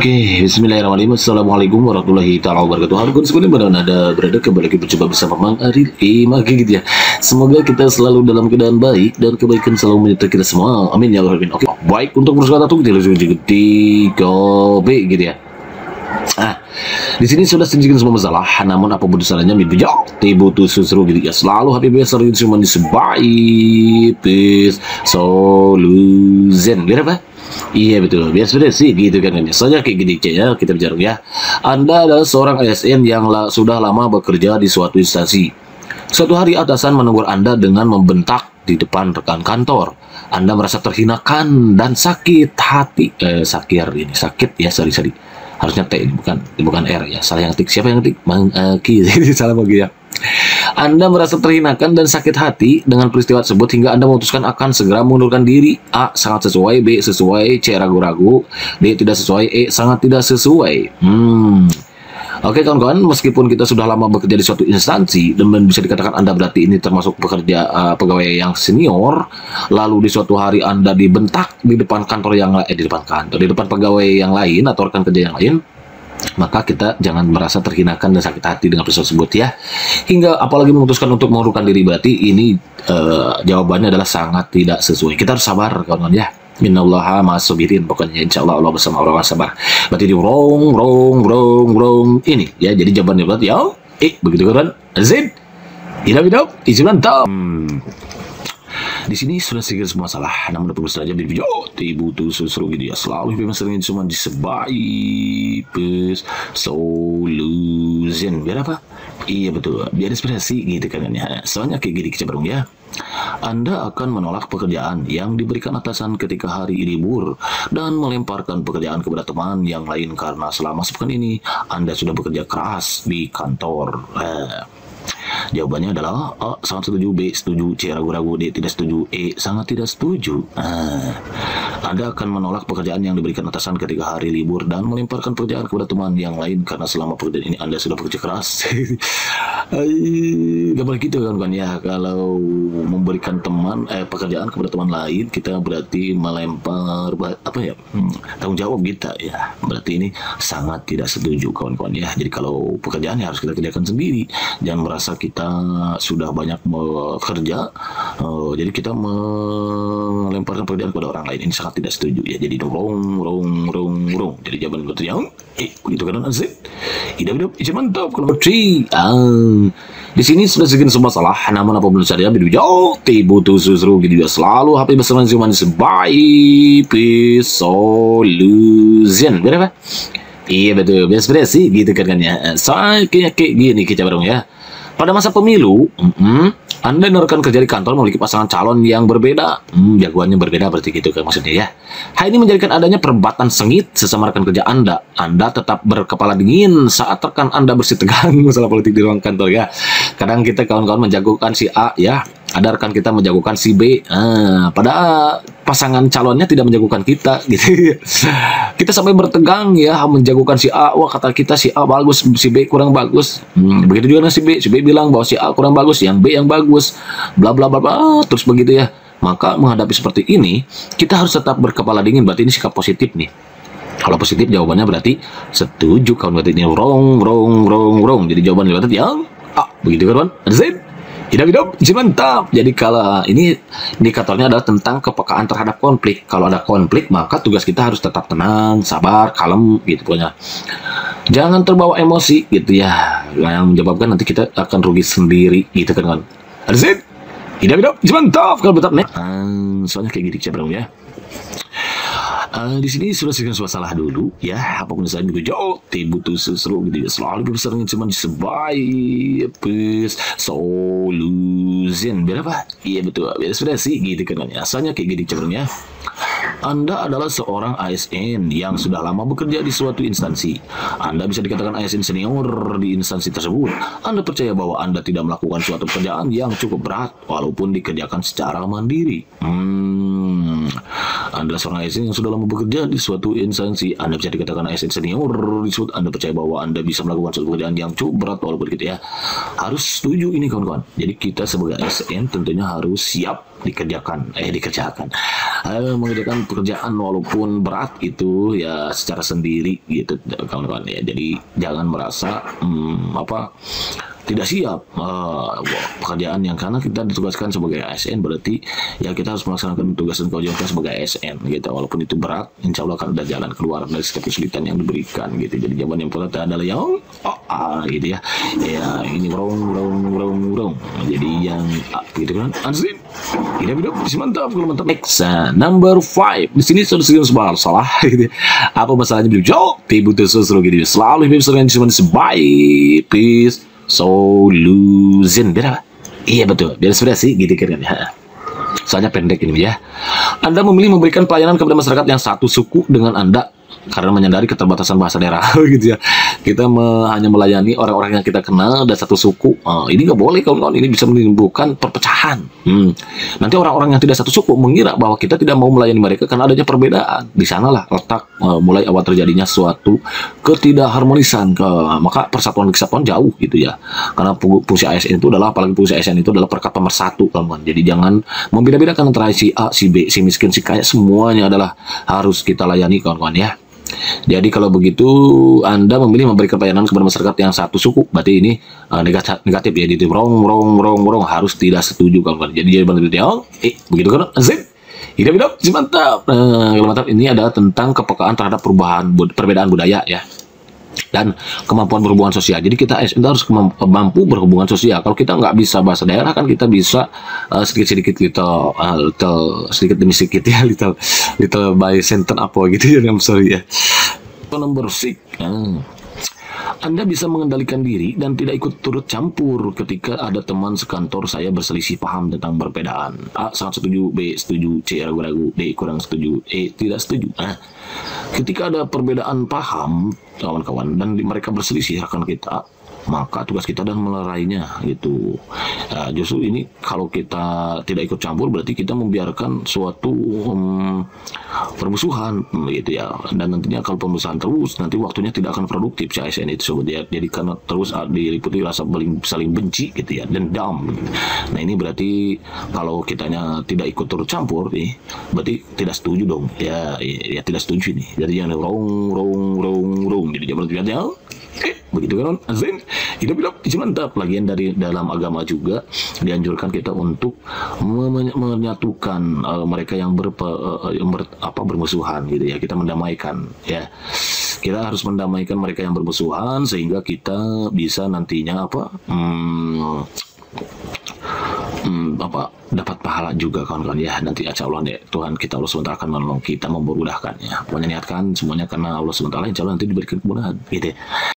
Oke, bismillahirrahmanirrahim. Assalamualaikum warahmatullahi taala wabarakatuh. Halo guys, mana ada berada kembali lagi berjumpa bersama Mang Aril gitu ya. Semoga kita selalu dalam keadaan baik dan kebaikan selalu menyertai kita semua. Amin ya rabbal alamin. Oke, baik untuk bersuara tuh kita B gitu ya. Di sini sudah sedikit semua masalah, namun apapun salahnya video butuh seru gitu ya. Selalu happy biasa cuma disebaik peace solution. Biar apa? Iya betul, biasa sih gitu kan. Soalnya kayak gini ya, kita bicara ya. Anda adalah seorang ASN yang sudah lama bekerja di suatu instansi. Suatu hari atasan menegur Anda dengan membentak di depan rekan kantor. Anda merasa terhinakan dan sakit hati. Sakit ya, sorry. Harusnya T, bukan R ya. Salah yang tik. Siapa yang tik? Mang Ki. Salah bagi ya. Anda merasa terhinakan dan sakit hati dengan peristiwa tersebut hingga Anda memutuskan akan segera mengundurkan diri. A. Sangat sesuai. B. Sesuai. C. Ragu-ragu. D. Tidak sesuai. E. Sangat tidak sesuai. Oke kawan-kawan, meskipun kita sudah lama bekerja di suatu instansi dan bisa dikatakan Anda berarti ini termasuk pegawai yang senior, lalu di suatu hari Anda dibentak di depan kantor yang lain, di depan pegawai yang lain atau rekan kerja yang lain, maka kita jangan merasa terhinakan dan sakit hati dengan peristiwa tersebut ya. Hingga apalagi memutuskan untuk mengundurkan diri, berarti ini jawabannya adalah sangat tidak sesuai. Kita harus sabar kawan-kawan ya. Innallaha ma'as-sabirin, pokoknya insyaallah Allah bersama orang sabar. Berarti di wrong ini ya, jadi jawabannya berarti ya begitu kan. Z hidup izinan tam. Di sini sudah sedikit semua salah, namun dapat saja di video butuh seru gitu ya. Selalu memang sering cuma disebaik solution. Biar apa? Iya betul, biar inspirasi gitu kan ya. Soalnya kayak gini kita bareng ya. Anda akan menolak pekerjaan yang diberikan atasan ketika hari libur dan melemparkan pekerjaan kepada teman yang lain karena selama sepekan ini Anda sudah bekerja keras di kantor. Jawabannya adalah A. Sangat setuju. B. Setuju. C. Ragu-ragu. D. Tidak setuju. E. Sangat tidak setuju. Anda akan menolak pekerjaan yang diberikan atasan ketika hari libur dan melemparkan pekerjaan kepada teman yang lain karena selama pekerjaan ini Anda sudah bekerja keras. Gak boleh gitu kan ya. Kalau memberikan pekerjaan kepada teman lain, kita berarti melempar tanggung jawab kita ya. Berarti ini sangat tidak setuju kawan-kawan ya. Jadi kalau pekerjaannya harus kita kerjakan sendiri. Jangan merasa kita sudah banyak bekerja, jadi kita melemparkan pekerjaan kepada orang lain. Ini sangat tidak setuju ya. Jadi wrong. Jadi jawaban betul yang begitu kan Z. Hidup mantap kalau di sini sudah segini semua salah, namun apapun saja video butuh seru gitu ya. Selalu HP bersama cuma sebaik solution. Biar apa? Iya betul, biasa sih gitu kan ya. Soalnya kayak gini kita bareng ya. Pada masa pemilu, Anda dan rekan kerja di kantor memiliki pasangan calon yang berbeda. Jagoannya berbeda berarti gitu kan maksudnya ya. Hal ini menjadikan adanya perdebatan sengit sesama rekan kerja Anda. Anda tetap berkepala dingin saat rekan Anda bersih tegang masalah politik di ruang kantor ya. Kadang kita kawan-kawan menjagokan si A ya. Ada rekan kita menjagokan si B. Pada pasangan calonnya tidak menjagokan kita gitu. Kita sampai bertegang ya menjagokan si A. Wah kata kita si A bagus, si B kurang bagus. Begitu juga si B. Si B bilang bahwa si A kurang bagus, yang B yang bagus. Bla bla bla bla terus begitu ya. Maka menghadapi seperti ini kita harus tetap berkepala dingin. Berarti ini sikap positif nih. Kalau positif jawabannya berarti setuju kawan. Berarti ini wrong. Jadi jawabannya berarti yang A. Begitu kan? Z. Hidup mantap. Jadi kalau ini indikatornya adalah tentang kepekaan terhadap konflik. Kalau ada konflik maka tugas kita harus tetap tenang, sabar, kalem gitu pokoknya. Jangan terbawa emosi gitu ya. Yang menyebabkan nanti kita akan rugi sendiri gitu kan. Ada hidup mantap kalau betul nih. Soalnya kayak gini cenderung ya. Di sini sudah segera salah dulu ya. Apapun saya gitu butuh seru gitu ya. Selalu besarnya cuma sebaik solution. Biar apa? Iya betul. Biar sudah sih gitu kan ya. Asalnya kayak gini cenderung ya. Anda adalah seorang ASN yang sudah lama bekerja di suatu instansi. Anda bisa dikatakan ASN senior di instansi tersebut. Anda percaya bahwa Anda tidak melakukan suatu pekerjaan yang cukup berat walaupun dikerjakan secara mandiri. Anda seorang ASN yang sudah lama bekerja di suatu instansi. Anda bisa dikatakan ASN senior di suatu. Anda percaya bahwa Anda bisa melakukan suatu pekerjaan yang cukup berat walaupun gitu ya. Harus setuju ini kawan-kawan. Jadi kita sebagai ASN tentunya harus siap mengerjakan pekerjaan walaupun berat itu ya secara sendiri gitu kawan-kawan ya. Jadi jangan merasa tidak siap pekerjaan yang karena kita ditugaskan sebagai ASN, berarti ya kita harus melaksanakan tugas dan kewajiban kita sebagai ASN gitu. Walaupun itu berat, insya Allah akan ada jalan keluar dari setiap kesulitan yang diberikan gitu. Jadi jawaban yang pertama adalah yang gitu ya. Ya ini rong. Jadi yang gitu kan. Ansin. Tidak mantap kalau mantap. Next, number 5. Di sini sudah salah gitu. Apa masalahnya belum jawab? Butuh sesuatu gitu. Selalu hidup sering cuma sebaik. Please. Solution biar apa? Iya betul, biar sudah sih gitu kan ya. Soalnya pendek ini ya. Anda memilih memberikan pelayanan kepada masyarakat yang satu suku dengan Anda karena menyadari keterbatasan bahasa daerah gitu ya. Kita hanya melayani orang-orang yang kita kenal dan satu suku. Ini nggak boleh kawan-kawan, ini bisa menimbulkan perpecahan. Nanti orang-orang yang tidak satu suku mengira bahwa kita tidak mau melayani mereka karena adanya perbedaan. Di sanalah letak mulai awal terjadinya suatu ketidakharmonisan, maka persatuan kesatuan jauh gitu ya. Karena fungsi ASN itu adalah, apalagi fungsi ASN itu adalah perekat pemersatu kawan-kawan. Jadi jangan membeda-bedakan antara si A, si B, si miskin, si kaya, semuanya adalah harus kita layani kawan-kawan ya. Jadi kalau begitu Anda memilih memberikan pelayanan kepada masyarakat yang satu suku, berarti ini negatif ya, di wrong, harus tidak setuju kawan-kawan. Jadi begitu kan? Zip. Hidup mantap. Kalau mantap ini adalah tentang kepekaan terhadap perbedaan budaya ya. Dan kemampuan berhubungan sosial. Jadi kita harus mampu berhubungan sosial. Kalau kita nggak bisa bahasa daerah kan kita bisa sedikit demi sedikit ya, little by sentence apa gitu ya, sorry ya. Nomor 6. Anda bisa mengendalikan diri dan tidak ikut turut campur ketika ada teman sekantor saya berselisih paham tentang perbedaan. A sangat setuju, B setuju, C ragu-ragu, D kurang setuju, E tidak setuju. Ketika ada perbedaan paham kawan-kawan dan mereka berselisih rekan kita, maka tugas kita adalah melerainya gitu. Justru ini kalau kita tidak ikut campur berarti kita membiarkan suatu permusuhan gitu ya. Dan nantinya kalau permusuhan terus, nanti waktunya tidak akan produktif si ASN itu sobat ya. Jadi karena terus diliputi rasa saling benci gitu ya, dendam. Nah ini berarti kalau kitanya tidak ikut turut campur nih, berarti tidak setuju dong ya, tidak setuju nih. Jadi yang rong jadi jawaban ya. Begitu kan Azin? Hidup mantap. Lagian dari dalam agama juga dianjurkan kita untuk menyatukan mereka yang bermusuhan gitu ya. Kita mendamaikan ya. Kita harus mendamaikan mereka yang bermusuhan sehingga kita bisa nantinya dapat pahala juga kawan-kawan ya. Nanti insya Allah deh, Tuhan kita Allah SWT akan menolong kita, memudahkannya. Pokoknya niatkan semuanya karena Allah SWT, insya Allah nanti diberikan kemudahan gitu ya.